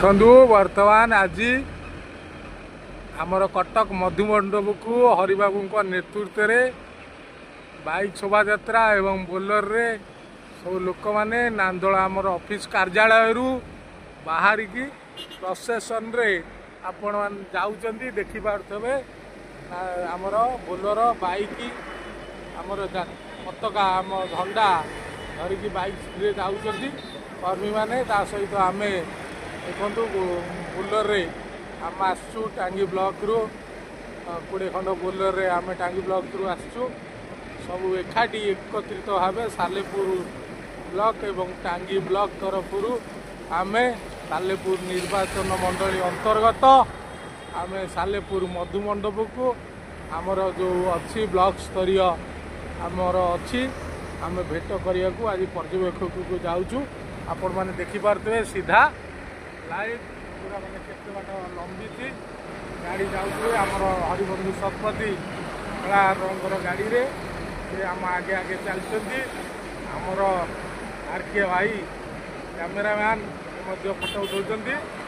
देखु बर्तमान आज आमर कटक मधुमंडप को हरिबाबू नेतृत्व में बाइक शोभा यात्रा एवं बोलर रे सब लोक माने नांदोल आमर ऑफिस कार्यालय बाहर की प्रोसेसन रे आपण मान जाउचंदी देखि पारथबे आमर बोलर बाइक आमर पताका आम झंडा धरिकी बाइक रे जाउचंदी कर्मी माने ता सहित आमे देखु बोलर रे आम आसचु टांगी ब्लॉक रु 20 खंड बोलर रे आमे टांगी ब्लॉक रु आसचु सब एकाठी एकत्रित भाव सालेपुर ब्लॉक एवं टांगी ब्लॉक तरफ आमे सालेपुर निर्वाचन मंडली अंतर्गत आमे सालेपुर मधुमंडप को आमर जो अच्छी ब्लॉक स्तरीय आमर अच्छी आमे भेट करिया को आज पर्यवेक्षक को जाऊँ आपण मैंने देखिपारे सीधा लाइव पूरा मैंने केते बाट लंबी थी गाड़ी जाऊे आमर हरिबंधु शतपथी कला रंगर गाड़ी रे से आम आगे आगे चलती आमर आरके भाई कैमेरामैन फोटो उठाऊँ।